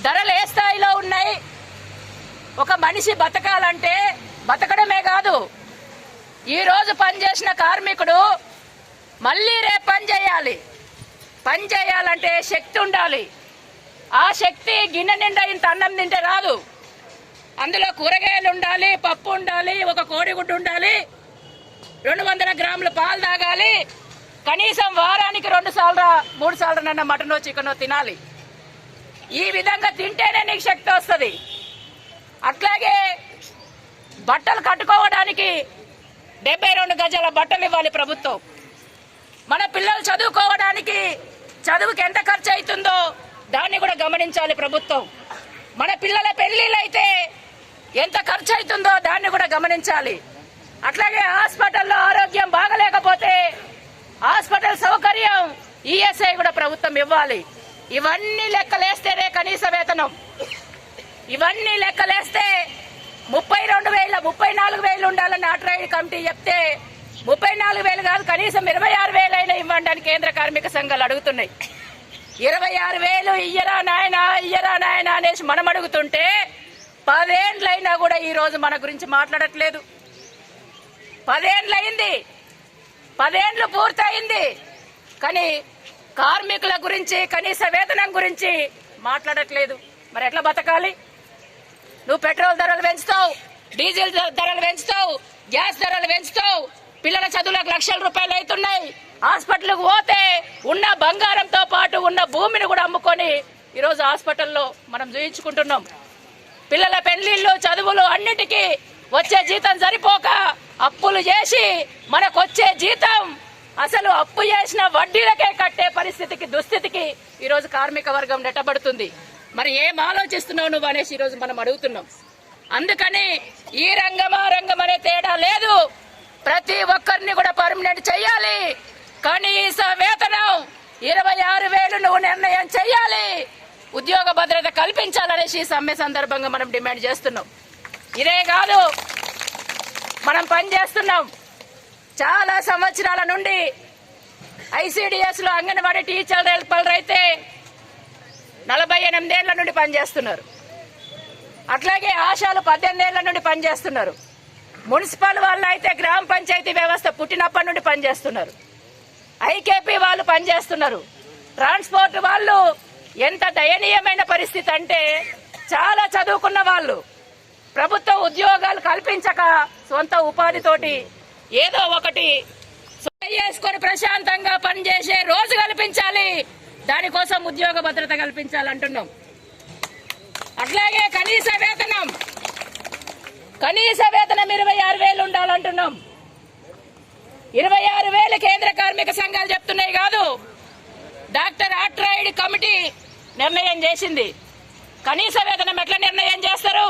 ధరలు ఏ స్థాయిలో ఉన్నాయి? ఒక మనిషి బతకాలంటే బతకడమే కాదు, ఈ రోజు పనిచేసిన కార్మికుడు మళ్ళీ రేపు పని చేయాలంటే శక్తి ఉండాలి. ఆ శక్తి గిన్నె నిండా ఇంత అన్నం తింటే రాదు. అందులో కూరగాయలు ఉండాలి, పప్పు ఉండాలి, ఒక కోడిగుడ్డు ఉండాలి, 200 గ్రాముల పాలు తాగాలి, కనీసం వారానికి 2 సార్లు 3 సార్లు మటనో చికెనో తినాలి. ఈ విధంగా తింటేనే నీకు శక్తి వస్తుంది. అట్లాగే బట్టలు కట్టుకోవడానికి 72 గజాల బట్టలు ఇవ్వాలి ప్రభుత్వం. మన పిల్లలు చదువుకోవడానికి చదువుకి ఎంత ఖర్చు అవుతుందో దాన్ని కూడా గమనించాలి ప్రభుత్వం. మన పిల్లల పెళ్లిళ్ళైతే ఎంత ఖర్చు అవుతుందో దాన్ని కూడా గమనించాలి. అట్లాగే హాస్పిటల్లో ఆరోగ్యం బాగలేకపోతే హాస్పిటల్ సౌకర్యం ఈఎస్ఐ కూడా ప్రభుత్వం ఇవ్వాలి. ఇవన్నీ లెక్కలేస్తేనే కనీస వేతనం. ఇవన్నీ లెక్కలేస్తే 32,000 34,000 ఉండాలని ఆర్ట్రైడ్ కమిటీ చెప్తే 34,000 కాదు, కనీసం 26,000 అయినా ఇవ్వండి అని కేంద్ర కార్మిక సంఘాలు అడుగుతున్నాయి. 26,000 ఇయ్యరా నాయనా అనేసి మనం అడుగుతుంటే 10 ఏళ్లైనా కూడా ఈ రోజు మన గురించి మాట్లాడట్లేదు. 10 ఏళ్లయింది, 10 ఏళ్లు పూర్తయింది, కానీ కార్మికుల గురించి కనీస వేతనం గురించి మాట్లాడట్లేదు. మరి ఎట్లా బతకాలి? నువ్వు పెట్రోల్ ధరలు పెంచుతావు, డీజిల్ ధరలు పెంచుతావు, గ్యాస్ ధరలు పెంచుతావు, పిల్లల చదువులకు లక్షల రూపాయలు అవుతున్నాయి. హాస్పిటల్కి పోతే ఉన్న బంగారంతో పాటు ఉన్న భూమిని కూడా అమ్ముకొని ఈరోజు హాస్పిటల్లో మనం చూయించుకుంటున్నాం. పిల్లల పెళ్లిళ్ళు, చదువులు అన్నిటికీ వచ్చే జీతం సరిపోక అప్పులు చేసి మనకొచ్చే జీతం అసలు అప్పు చేసిన వడ్డీలకే కట్టే పరిస్థితికి, దుస్థితికి ఈరోజు కార్మిక వర్గం నెట్టబడుతుంది. మరి ఏం ఆలోచిస్తున్నావు నువ్వు అనేసి ఈరోజు మనం అడుగుతున్నాం. అందుకని ఈ రంగం ఆ రంగం అనే తేడా లేదు, ప్రతి ఒక్కరిని కూడా పర్మనెంట్ చెయ్యాలి. కనీస వేతనం 26,000 నువ్వు నిర్ణయం చెయ్యాలి. ఉద్యోగ భద్రత కల్పించాలనేసి సమ్మె సందర్భంగా మనం డిమాండ్ చేస్తున్నాం. ఇదే కాదు, మనం పనిచేస్తున్నాం చాలా సంవత్సరాల నుండి. ఐసిడిఎస్ లో అంగన్వాడీ టీచర్ హెల్పర్లు అయితే 48 ఏళ్ల నుండి పనిచేస్తున్నారు. అట్లాగే ఆశాలు 18 ఏళ్ల నుండి పనిచేస్తున్నారు. మున్సిపల్ వాళ్ళు అయితే గ్రామ పంచాయతీ వ్యవస్థ పుట్టినప్పటి నుండి పనిచేస్తున్నారు. ఐకేపీ వాళ్ళు పనిచేస్తున్నారు. ట్రాన్స్పోర్ట్ వాళ్ళు ఎంత దయనీయమైన పరిస్థితి అంటే చాలా చదువుకున్న వాళ్ళు ప్రభుత్వ ఉద్యోగాలు కల్పించక సొంత ఉపాధితోటి ఏదో ఒకటి చేసుకొని ప్రశాంతంగా పనిచేసే రోజు కల్పించాలి. దానికోసం ఉద్యోగ భద్రత కల్పించాలంటున్నాం. అట్లాగే కనీస వేతనం 26,000 ఉండాలంటున్నాం. 26,000 కేంద్ర కార్మిక సంఘాలు చెప్తున్నాయి కాదు, డాక్టర్ ఆర్ట్రైడ్ కమిటీ నిర్ణయం చేసింది. కనీస వేతనం ఎట్లా నిర్ణయం చేస్తారు?